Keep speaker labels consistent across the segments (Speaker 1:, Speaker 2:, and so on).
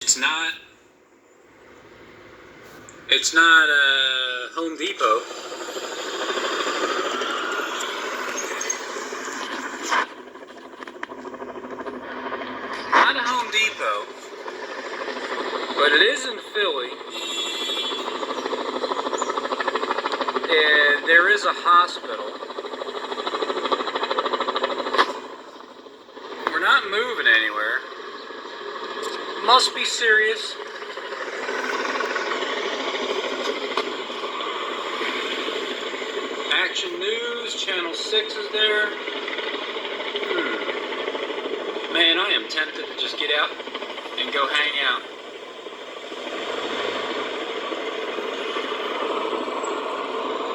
Speaker 1: It's not Home Depot. Not a Home Depot, but it is in Philly. And there is a hospital. We're not moving anywhere. Must be serious. Action News, Channel 6 is there. Man, I am tempted to just get out and go hang out.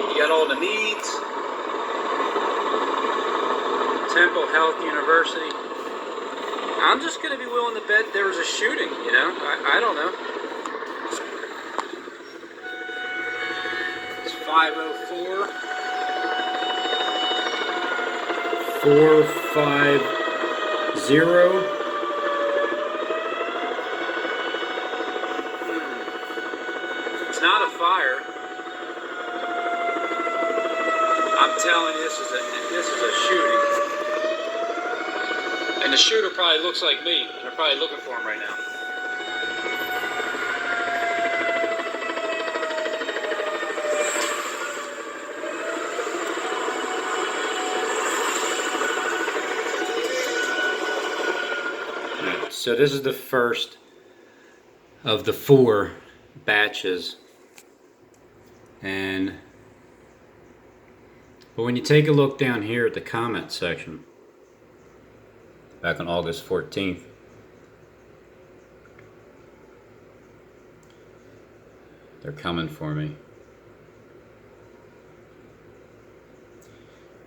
Speaker 1: You got all the needs. Temple Health University. I'm just going to be willing to bet there was a shooting, you know? I don't know. It's 504. 450. It's not a fire. I'm telling you, this is a shooting. And the shooter probably looks like me. And they're probably looking for him right now. So this is the first of the 4 batches, but when you take a look down here at the comment section, back on August 14th, they're coming for me.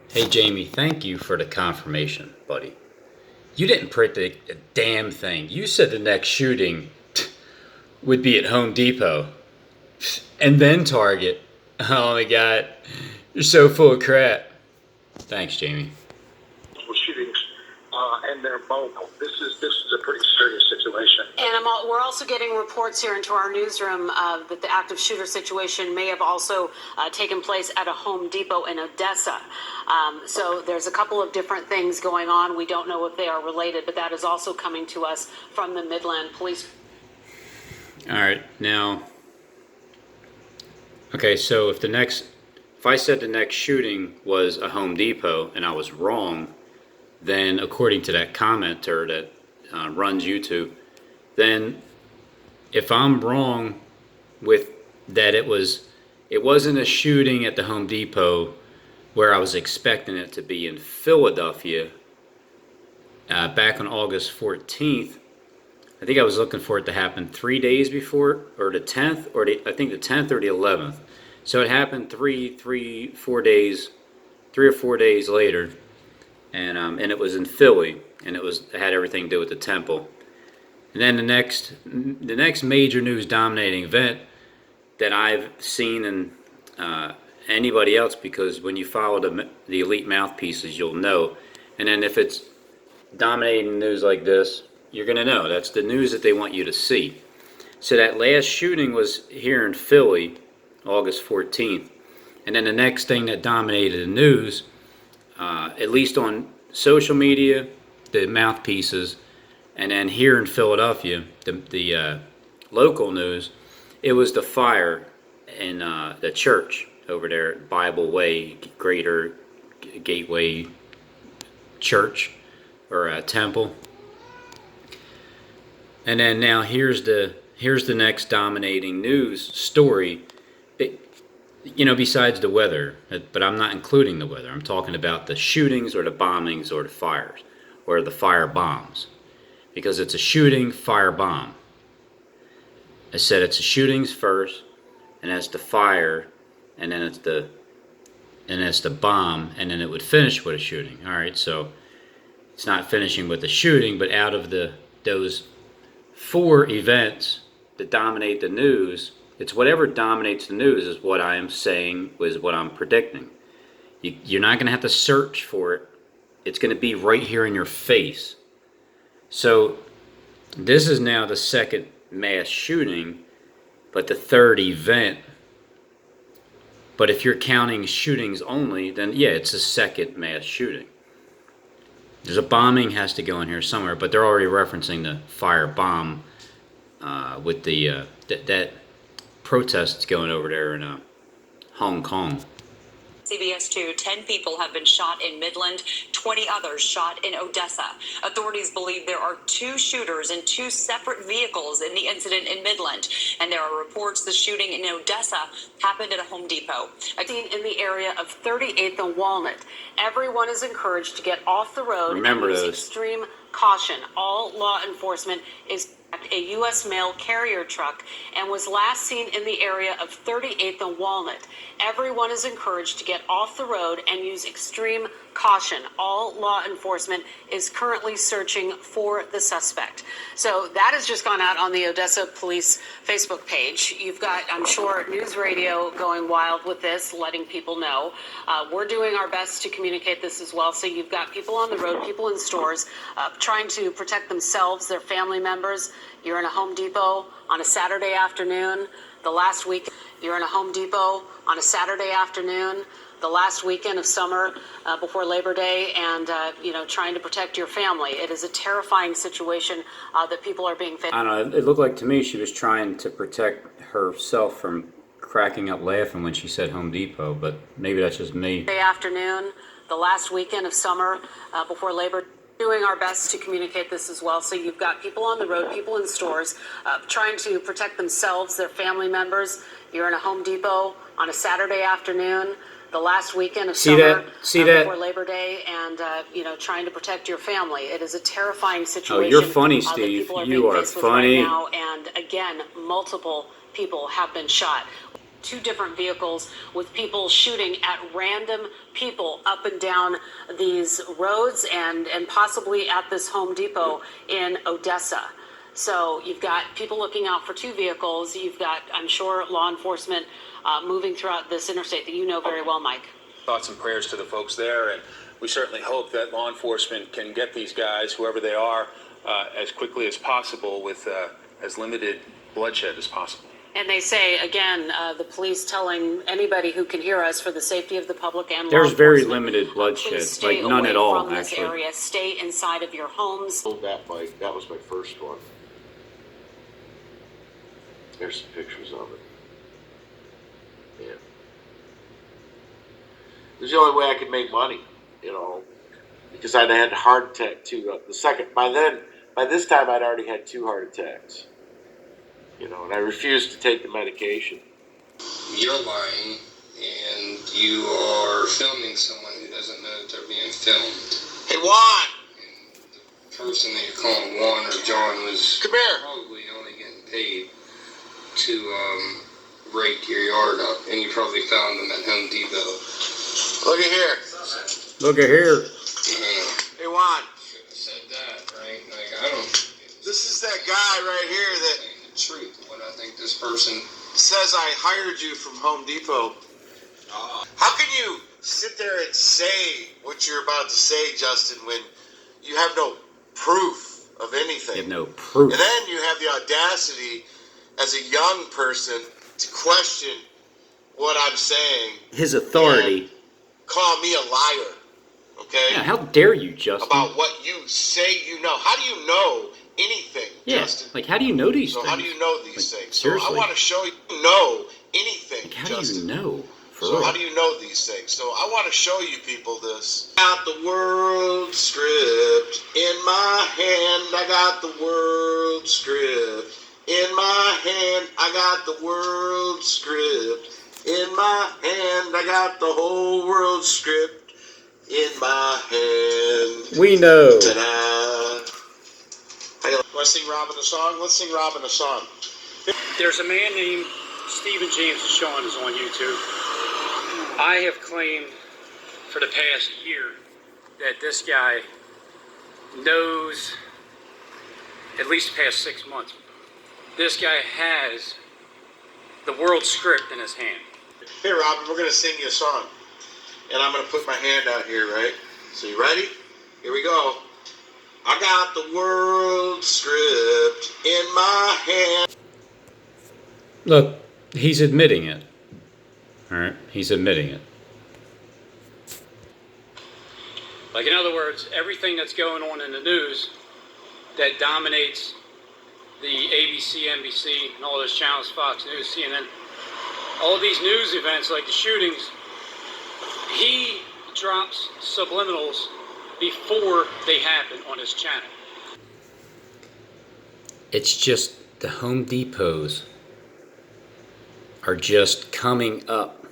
Speaker 1: Hey Jamie, thank you for the confirmation, buddy. You didn't print the damn thing. You said the next shooting would be at Home Depot and then Target. Oh my God, you're so full of crap. Thanks, Jamie.
Speaker 2: Shootings, and they're mobile. This is a pretty serious situation.
Speaker 3: And we're also getting reports here into our newsroom that the active shooter situation may have also taken place at a Home Depot in Odessa. So there's a couple of different things going on. We don't know if they are related, but that is also coming to us from the Midland Police.
Speaker 1: All right, now, okay, so if I said the next shooting was a Home Depot and I was wrong, then according to that commenter that runs YouTube, then if I'm wrong with that it wasn't a shooting at the Home Depot where I was expecting it to be in Philadelphia back on August 14th, I think I was looking for it to happen 3 days before, or the 10th, or I think the 10th or the 11th. So it happened 3 or 4 days later, and it was in Philly, and it had everything to do with the temple. And then the next major news dominating event that I've seen in anybody else, because when you follow the elite mouthpieces, you'll know. And then if it's dominating news like this, you're going to know. That's the news that they want you to see. So that last shooting was here in Philly, August 14th. And then the next thing that dominated the news, at least on social media, the mouthpieces, and then here in Philadelphia, the local news, it was the fire in the church over there at Bible Way, Greater Gateway Church, or temple. And then now here's the next dominating news story. Besides the weather, but I'm not including the weather. I'm talking about the shootings or the bombings or the fires or the fire bombs, because it's a shooting fire bomb. I said it's the shootings first, and that's the fire, and then it's the bomb, and then it would finish with a shooting. All right, so it's not finishing with the shooting, but out of those 4 events that dominate the news, it's whatever dominates the news is what I am saying, is what I'm predicting. You're not going to have to search for it. It's going to be right here in your face. So this is now the second mass shooting, but the third event. But if you're counting shootings only, then yeah, it's a second mass shooting. There's a bombing has to go in here somewhere, but they're already referencing the fire bomb with the that protests going over there in Hong Kong.
Speaker 4: CBS2, 10 people have been shot in Midland, 20 others shot in Odessa. Authorities believe there are 2 shooters in 2 separate vehicles in the incident in Midland. And there are reports the shooting in Odessa happened at a Home Depot.
Speaker 3: Seen in the area of 38th and Walnut. Everyone is encouraged to get off the road
Speaker 1: Remember
Speaker 3: and use
Speaker 1: those.
Speaker 3: extreme caution. All law enforcement is a U.S. mail carrier truck and was last seen in the area of 38th and Walnut. Everyone is encouraged to get off the road and use extreme caution. All law enforcement is currently searching for the suspect. So that has just gone out on the Odessa Police Facebook page. You've got, I'm sure, news radio going wild with this, letting people know. We're doing our best to communicate this as well. So you've got people on the road, people in stores, trying to protect themselves, their family members. You're in a Home Depot on a Saturday afternoon. The last week, you're in a Home Depot on a Saturday afternoon. The last weekend of summer before Labor Day, and trying to protect your family. It is a terrifying situation that people are being faced.
Speaker 1: I don't know. It looked like to me she was trying to protect herself from cracking up laughing when she said Home Depot, but maybe that's just me.
Speaker 3: Day afternoon, the last weekend of summer before Labor Day. Doing our best to communicate this as well. So you've got people on the road, people in stores, trying to protect themselves, their family members. You're in a Home Depot on a Saturday afternoon, the last weekend of summer before Labor Day, and trying to protect your family. It is a terrifying situation.
Speaker 1: Oh, you're funny,
Speaker 3: that
Speaker 1: Steve.
Speaker 3: people are
Speaker 1: You
Speaker 3: being
Speaker 1: are
Speaker 3: faced with
Speaker 1: funny.
Speaker 3: right now, and again, multiple people have been shot. 2 different vehicles with people shooting at random people up and down these roads and possibly at this Home Depot in Odessa. So you've got people looking out for 2 vehicles. You've got, I'm sure, law enforcement moving throughout this interstate that you know very well, Mike.
Speaker 5: Thoughts and prayers to the folks there, and we certainly hope that law enforcement can get these guys, whoever they are, as quickly as possible with as limited bloodshed as possible.
Speaker 3: And they say, again, the police telling anybody who can hear us, for the safety of the public and
Speaker 1: There's
Speaker 3: law
Speaker 1: very
Speaker 3: enforcement,
Speaker 1: limited bloodshed,
Speaker 3: please stay
Speaker 1: like none
Speaker 3: away
Speaker 1: at all,
Speaker 3: from this
Speaker 1: actually.
Speaker 3: area. Stay inside of your homes.
Speaker 6: That bike, that was my first one. There's some pictures of it. Yeah. It was the only way I could make money, because I'd had a heart attack too. By this time I'd already had 2 heart attacks. And I refused to take the medication.
Speaker 7: You're lying, and you are filming someone who doesn't know that they're being filmed.
Speaker 6: Hey, Juan!
Speaker 7: And the person that you're calling Juan or John was
Speaker 6: Come here.
Speaker 7: probably only getting paid to rake your yard up, and you probably found them at Home Depot.
Speaker 6: Look at here.
Speaker 1: Look at here.
Speaker 6: Hey, Juan.
Speaker 7: Should have said that, right? Like, I don't.
Speaker 6: This is that guy right here that
Speaker 7: Truth, what I think this person
Speaker 6: says I hired you from Home Depot. How can you sit there and say what you're about to say, Justin, when you have no proof of anything?
Speaker 1: You have no proof.
Speaker 6: And then you have the audacity as a young person to question what I'm saying.
Speaker 1: His authority.
Speaker 6: And call me a liar. Okay?
Speaker 1: Yeah, how dare you, Justin?
Speaker 6: About what you say you know. How do you know anything, Justin?
Speaker 1: Like, how do you know these
Speaker 6: So
Speaker 1: things?
Speaker 6: how do you know these things?
Speaker 1: Seriously.
Speaker 6: So I want to show you know anything,
Speaker 1: Like, how
Speaker 6: Justin.
Speaker 1: do you know? For
Speaker 6: So
Speaker 1: real.
Speaker 6: how do you know these things? So I want to show you people this. Got the world script in my hand. I got the world script in my hand. I got the world script in my hand. I got the whole world script in my hand.
Speaker 1: We know.
Speaker 6: Ta-da. Want to sing Robin a song? Let's sing Robin a song.
Speaker 8: There's a man named Stephen James is showing us on YouTube. I have claimed for the past year that this guy knows, at least the past 6 months, this guy has the world script in his hand.
Speaker 6: Hey, Robin, we're going to sing you a song. And I'm going to put my hand out here, right? So you ready? Here we go. I got the world script in my hand.
Speaker 1: Look, he's admitting it. All right, he's admitting it.
Speaker 8: Like, in other words, everything that's going on in the news that dominates the ABC, NBC, and all those channels, Fox News, CNN, all these news events like the shootings, he drops subliminals before they happen on his channel.
Speaker 1: It's just the Home Depots are just coming up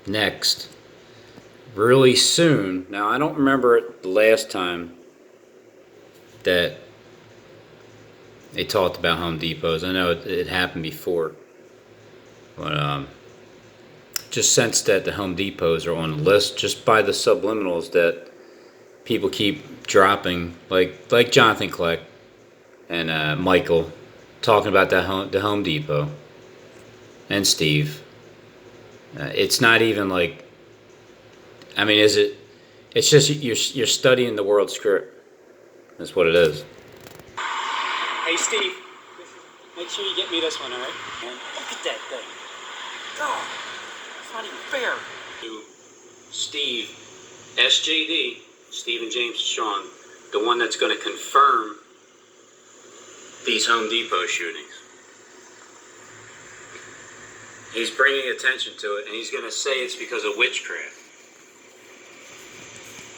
Speaker 1: next really soon. Now, I don't remember it the last time that they talked about Home Depots. I know it happened before, but just sense that the Home Depots are on the list just by the subliminals that people keep dropping, like Jonathan Kleck and Michael talking about the Home Depot, and Steve. It's not even like, I mean, is it? It's just you're studying the world script. That's what it is.
Speaker 8: Hey, Steve, make sure you get me this one, all right? Man, look at that thing. God, it's not even fair. To Steve, SJD, Stephen James Sean, the one that's going to confirm these Home Depot shootings. He's bringing attention to it, and he's going to say it's because of witchcraft.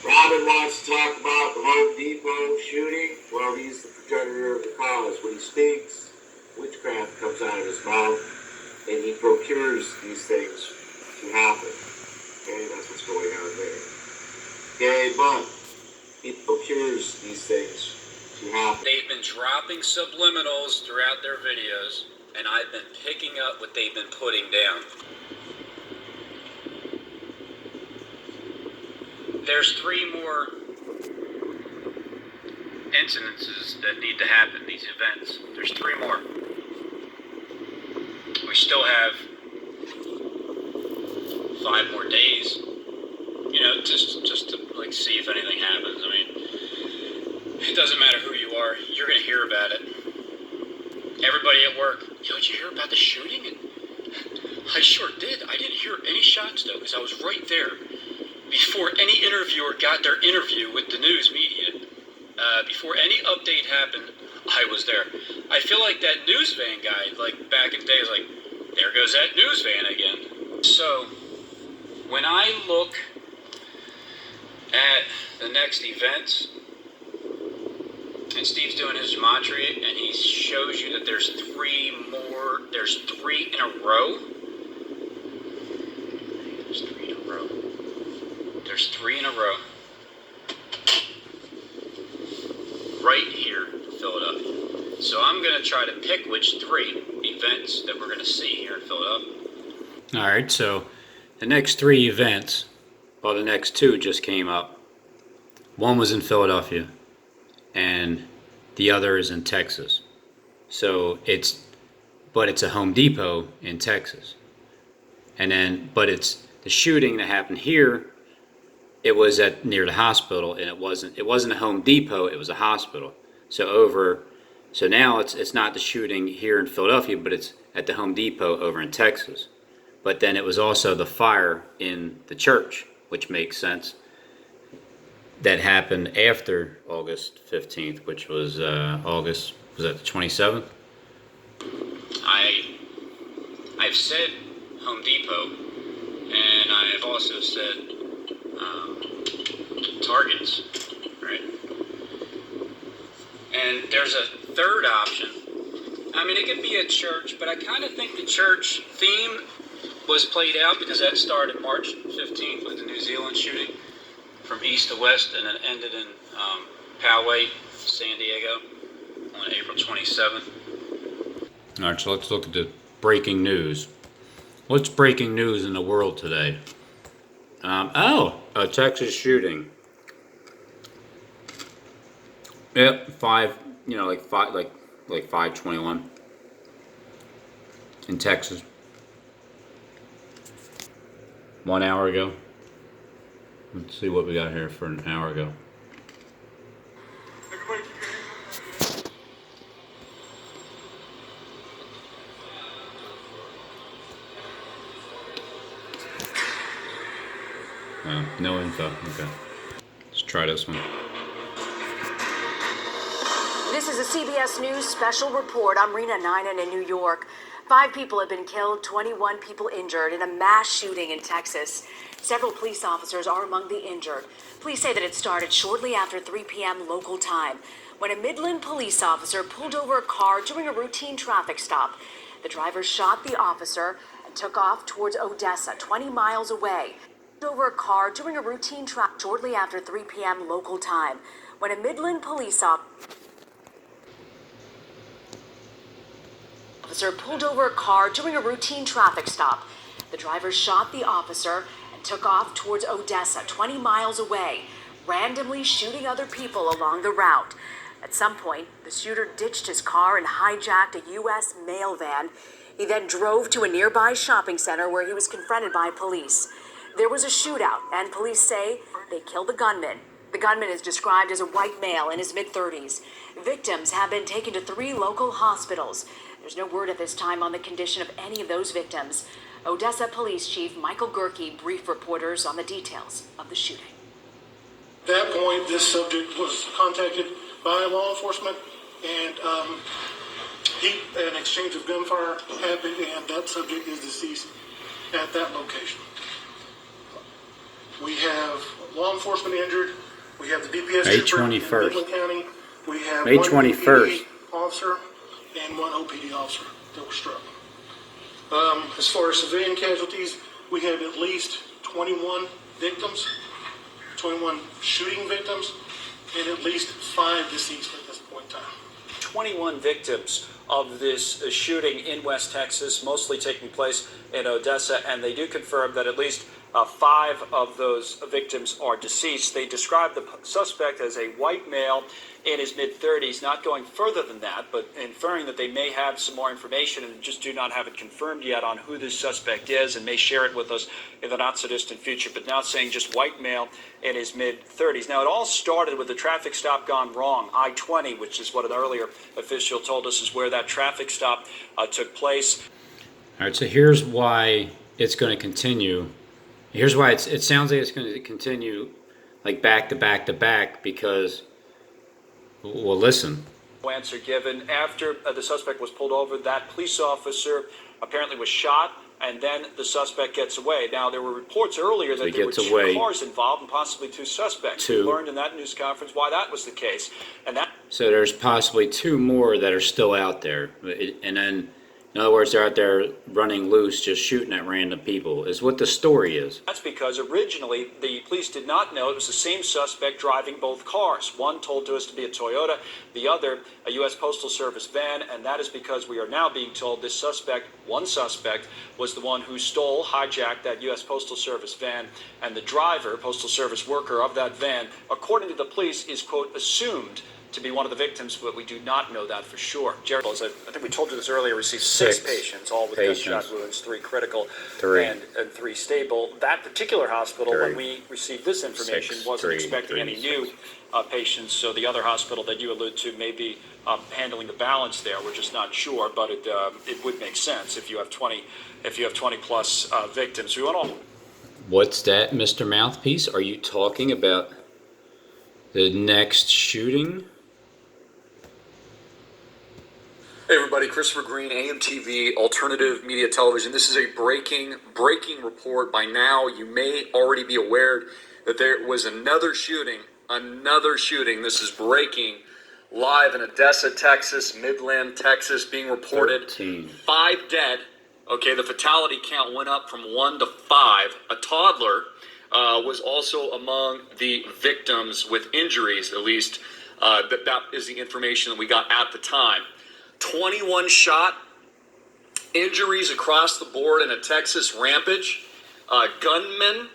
Speaker 9: Robin wants to talk about the Home Depot shooting. Well, he's the progenitor of the cause. When he speaks, witchcraft comes out of his mouth, and he procures these things to happen. Okay, that's what's going on there. Okay, but he procures these things to happen.
Speaker 8: They've been dropping subliminals throughout their videos, and I've been picking up what they've been putting down. There's 3 more incidences that need to happen, these events. There's 3 more. We still have 5 more days, you know, just to like see if anything happens. I mean, it doesn't matter who you are, you're gonna hear about it. Everybody at work, yo, did you hear about the shooting? And I sure did. I didn't hear any shots though, because I was right there. Before any interviewer got their interview with the news media, before any update happened, I was there. I feel like that news van guy, like back in the day, was like, there goes that news van again. So, when I look at the next events, and Steve's doing his gematria, and he shows you that there's 3 in a row. There's 3 in a row. Right here in Philadelphia. So I'm going to try to pick which 3 events that we're going to see here in Philadelphia.
Speaker 1: All right, so the next 3 events, well, the next 2 just came up. One was in Philadelphia, and the other is in Texas. So it's a Home Depot in Texas. And then, but it's the shooting that happened here. It was near the hospital, and it wasn't a Home Depot. It was a hospital. So now it's not the shooting here in Philadelphia, but it's at the Home Depot over in Texas. But then it was also the fire in the church, which makes sense. That happened after August 15th, which was was that the 27th?
Speaker 8: I've said Home Depot, and I have also said Targets, right? And there's a third option. I mean, it could be a church, but I kind of think the church theme was played out because that started March 15th with the New Zealand shooting from east to west, and then ended in Poway, San Diego on April 27th.
Speaker 1: All right, so let's look at the breaking news. What's breaking news in the world today? A Texas shooting. Yep, 5:21 in Texas. 1 hour ago. Let's see what we got here for an hour ago.
Speaker 9: I
Speaker 1: No info. Okay. Let's try this one.
Speaker 10: This is a CBS News special report. I'm Rena Ninen in New York. 5 people have been killed, 21 people injured in a mass shooting in Texas. Several police officers are among the injured. Police say that it started shortly after 3 p.m. local time when a Midland police officer pulled over a car during a routine traffic stop. The driver shot the officer and took off towards Odessa, 20 miles away. Over a car during a routine traffic shortly after 3 p.m. local time when a Midland police officer pulled over a car during a routine traffic stop. The driver shot the officer and took off towards Odessa, 20 miles away, randomly shooting other people along the route. At some point, the shooter ditched his car and hijacked a U.S. mail van. He then drove to a nearby shopping center where he was confronted by police. There was a shootout, and police say they killed the gunman. The gunman is described as a white male in his mid-30s. Victims have been taken to 3 local hospitals. There's no word at this time on the condition of any of those victims. Odessa Police Chief Michael Gerke briefed reporters on the details of the shooting.
Speaker 11: At that point, this subject was contacted by law enforcement, and an exchange of gunfire happened, and that subject is deceased at that location. We have law enforcement injured. We have the DPS
Speaker 1: May
Speaker 11: trooper in
Speaker 1: 21st.
Speaker 11: Midland County. We have
Speaker 1: May
Speaker 11: one
Speaker 1: 21st.
Speaker 11: APD officer and 1 OPD officer that were struck. As far as civilian casualties, we have at least 21 victims, 21 shooting victims, and at least 5 deceased at this point in time.
Speaker 8: 21 victims of this shooting in West Texas, mostly taking place in Odessa, and they do confirm that at least 5 of those victims are deceased. They describe the suspect as a white male in his mid-30s, not going further than that, but inferring that they may have some more information and just do not have it confirmed yet on who this suspect is and may share it with us in the not-so-distant future, but now saying just white male in his mid-30s. Now, it all started with a traffic stop gone wrong, I-20, which is what an earlier official told us is where that traffic stop took place.
Speaker 1: All right, so here's why it's going to continue. Here's why it sounds like it's going to continue like back to back to back because, well, listen.
Speaker 8: No answer given. After the suspect was pulled over, that police officer apparently was shot, and then the suspect gets away. Now, there were reports earlier that there were 2 cars involved and possibly 2 suspects. We learned in that news conference why that was the case.
Speaker 1: So there's possibly 2 more that are still out there. And then, in other words, they're out there running loose, just shooting at random people, is what the story is.
Speaker 8: That's because originally the police did not know it was the same suspect driving both cars. One told to us to be a Toyota, the other a U.S. Postal Service van, and that is because we are now being told this suspect, one suspect, was the one who stole, hijacked that U.S. Postal Service van, and the driver, Postal Service worker of that van, according to the police, is, quote, assumed to be one of the victims, but we do not know that for sure. Jared, I think we told you this earlier, received 6 patients, all with gunshot wounds, 3 critical and 3 stable. That particular hospital, when we received this information, wasn't expecting any new patients, so the other hospital that you allude to may be handling the balance there. We're just not sure, but it would make sense if you have 20 plus victims. We want to.
Speaker 1: What's that, Mr. Mouthpiece? Are you talking about the next shooting?
Speaker 12: Hey everybody, Christopher Green, AMTV, Alternative Media Television. This is a breaking report. By now, you may already be aware that there was another shooting. This is breaking live in Odessa, Texas, Midland, Texas, being reported.
Speaker 1: 13.
Speaker 12: 5 dead. Okay, the fatality count went up from 1 to 5. A toddler was also among the victims with injuries, at least. That is the information that we got at the time. 21 shot, injuries across the board in a Texas rampage. Gunman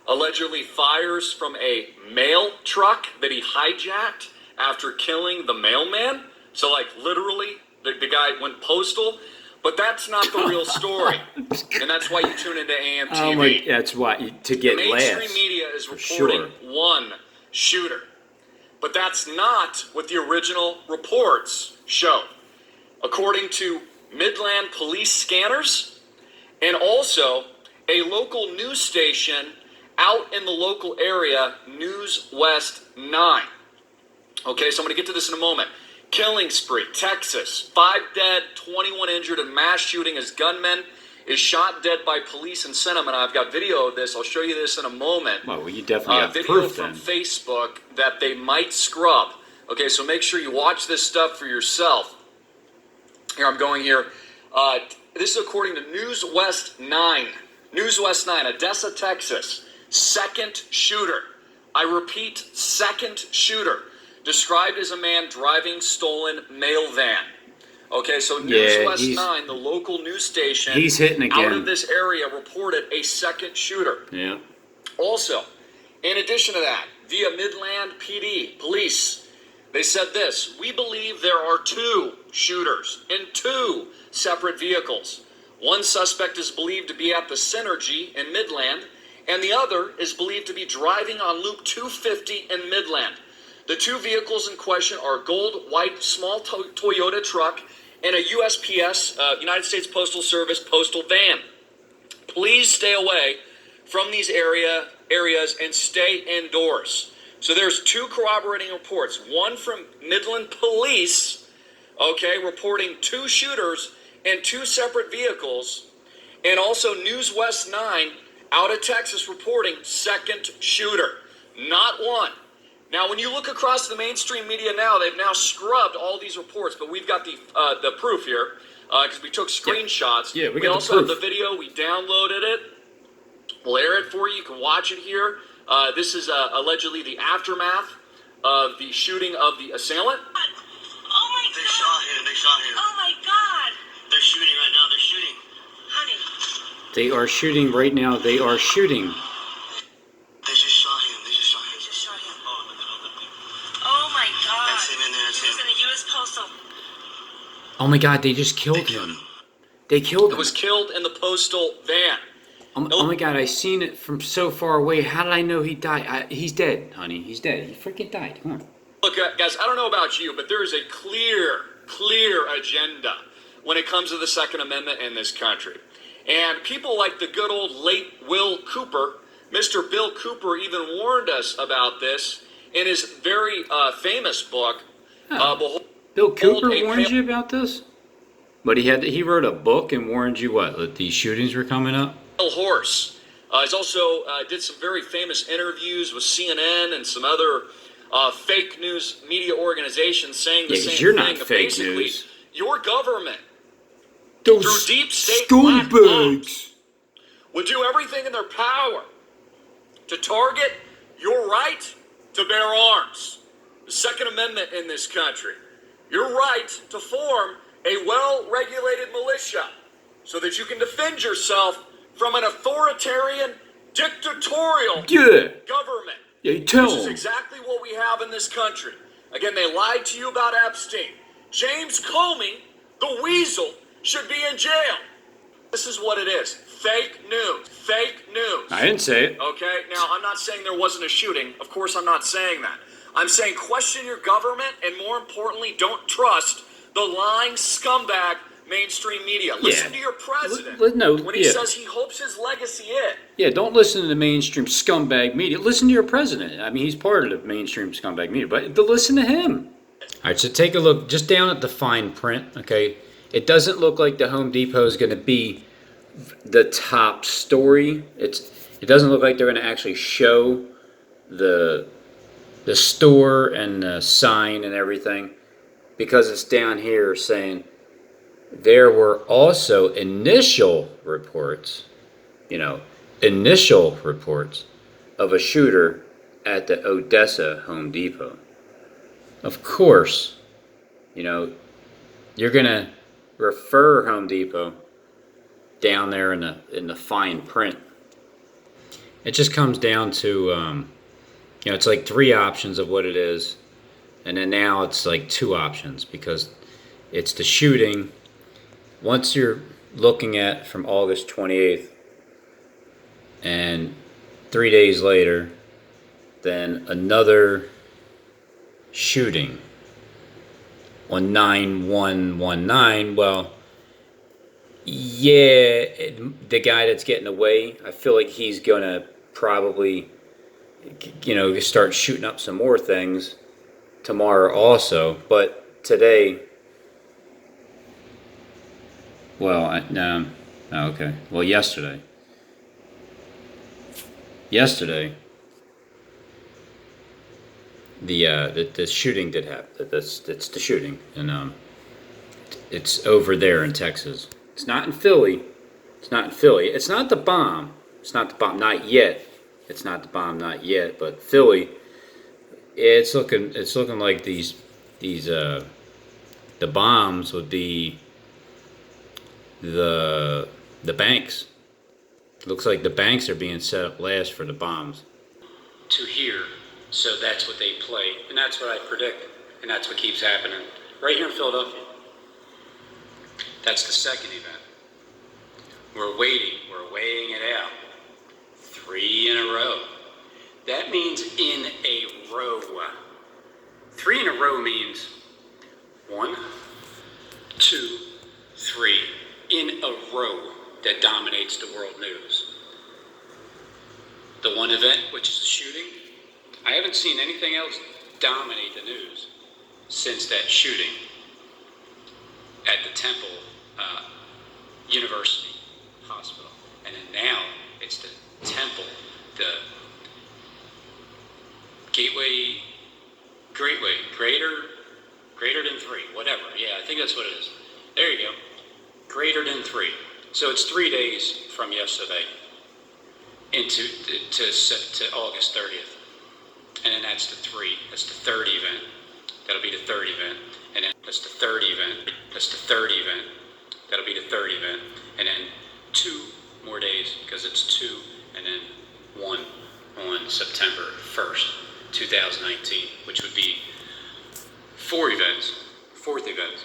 Speaker 12: allegedly fires from a mail truck that he hijacked after killing the mailman. So, like, literally, the guy went postal. But that's not the real story. And that's why you tune into AMTV.
Speaker 1: Oh my, that's why, to get laughs.
Speaker 12: The mainstream media is reporting one shooter. But that's not what the original reports show. According to Midland police scanners and also a local news station out in the local area, News West 9. Okay, so I'm going to get to this in a moment. Killing spree, Texas. 5 dead, 21 injured in mass shooting as gunman is shot dead by police in Cinnamon. I've got video of this. I'll show you this in a moment.
Speaker 1: Well, you definitely have
Speaker 12: video
Speaker 1: proof
Speaker 12: from
Speaker 1: then.
Speaker 12: Facebook that they might scrub. Okay, so make sure you watch this stuff for yourself. Here, I'm going here. This is according to News West 9. News West 9, Odessa, Texas. Second shooter. I repeat, second shooter. Described as a man driving stolen mail van. Okay, so News West 9, the local news station,
Speaker 1: he's hitting again.
Speaker 12: out of this area, reported a second shooter.
Speaker 1: Yeah.
Speaker 12: Also, in addition to that, via Midland PD, police, they said this: we believe there are 2 shooters in 2 separate vehicles. One suspect is believed to be at the Synergy in Midland, and the other is believed to be driving on Loop 250 in Midland. The 2 vehicles in question are gold, white, small Toyota truck and a USPS, United States Postal Service postal van. Please stay away from these areas and stay indoors. So there's 2 corroborating reports. One from Midland Police, okay, reporting 2 shooters in 2 separate vehicles, and also News West 9 out of Texas reporting second shooter, not one. Now, when you look across the mainstream media now, they've now scrubbed all these reports, but we've got the proof here because we took screenshots.
Speaker 1: Yeah, we
Speaker 12: we
Speaker 1: got
Speaker 12: also
Speaker 1: the proof.
Speaker 12: have the video. We downloaded it. We'll air it for you. You can watch it here. This is allegedly the aftermath of the shooting of the assailant.
Speaker 13: Oh my God!
Speaker 14: They shot him. They shot him.
Speaker 13: Oh my God!
Speaker 14: They're shooting right now. They're shooting.
Speaker 13: Honey.
Speaker 1: They are shooting right now. They are shooting.
Speaker 14: They just shot him. They just shot him.
Speaker 13: They just shot him.
Speaker 14: Oh, look at him.
Speaker 13: Oh my God!
Speaker 14: That's him in there. That's
Speaker 13: He was
Speaker 14: him.
Speaker 13: in the U.S. Postal.
Speaker 1: Oh my God! They just killed him. They killed
Speaker 12: It
Speaker 1: him.
Speaker 12: was killed in the postal van.
Speaker 1: Oh my God! I seen it from so far away. How did I know he died? He's dead, honey. He's dead. He freaking died. Come on.
Speaker 12: Look, guys, I don't know about you, but there is a clear agenda when it comes to the Second Amendment in this country. And people like the good old late Will Cooper, Mr. Bill Cooper, even warned us about this in his very famous book.
Speaker 1: Bill Cooper warned you about this? But he wrote a book and warned you what? That these shootings were coming up?
Speaker 12: Horse. He's also did some very famous interviews with CNN and some other fake news media organizations saying the
Speaker 1: Yeah, 'cause
Speaker 12: same
Speaker 1: you're
Speaker 12: thing.
Speaker 1: not
Speaker 12: That
Speaker 1: fake
Speaker 12: basically,
Speaker 1: news.
Speaker 12: your government,
Speaker 1: Those
Speaker 12: through deep state black
Speaker 1: scumbags.
Speaker 12: ops, would do everything in their power to target your right to bear arms. The Second Amendment in this country. Your right to form a well-regulated militia so that you can defend yourself from an authoritarian, dictatorial government.
Speaker 1: Yeah, you tell
Speaker 12: This is
Speaker 1: them.
Speaker 12: exactly what we have in this country. Again, they lied to you about Epstein. James Comey, the weasel, should be in jail. This is what it is. Fake news. Fake news.
Speaker 1: I didn't say it.
Speaker 12: Okay? Now, I'm not saying there wasn't a shooting. Of course, I'm not saying that. I'm saying question your government, and more importantly, don't trust the lying scumbag mainstream media. Listen to your president when he says he hopes his legacy is.
Speaker 1: Yeah, don't listen to the mainstream scumbag media. Listen to your president. I mean, he's part of the mainstream scumbag media, but listen to him. All right, so take a look just down at the fine print, okay? It doesn't look like the Home Depot is going to be the top story. It doesn't look like they're going to actually show the store and the sign and everything, because it's down here saying there were also initial reports of a shooter at the Odessa Home Depot. Of course, you're going to refer Home Depot down there in the fine print. It just comes down to, it's like 3 options of what it is. And then now it's like 2 options because it's the shooting. Once you're looking at from August 28th and 3 days later, then another shooting on 9/1/19. Well, yeah, the guy that's getting away, I feel like he's gonna probably, start shooting up some more things tomorrow also. But today, well, no, oh, okay. Well, yesterday, the shooting did happen. That's the shooting, and it's over there in Texas. It's not in Philly. It's not in Philly. It's not the bomb. It's not the bomb. Not yet. It's not the bomb. Not yet. But Philly, it's looking like these the bombs would be the banks. It looks like the banks are being set up last for the bombs. To here, so that's what they play, and that's what I predict, and that's what keeps happening right here in Philadelphia. That's the second event. We're waiting. We're weighing it out. 3 in a row. That means in a row. 3 in a row means 1, 2, 3 in a row that dominates the world news. The one event, which is the shooting, I haven't seen anything else dominate the news since that shooting at the Temple University Hospital. And then now it's the Temple, the greater than 3, whatever. Yeah, I think that's what it is. There you go. Greater than 3. So it's 3 days from yesterday to August 30th. And then that's the 3. That's the third event. That'll be the third event. And then that's the third event. That's the third event. That'll be the third event. And then 2 more days, because it's 2, and then 1 on September 1st, 2019, which would be 4 events, 4th event.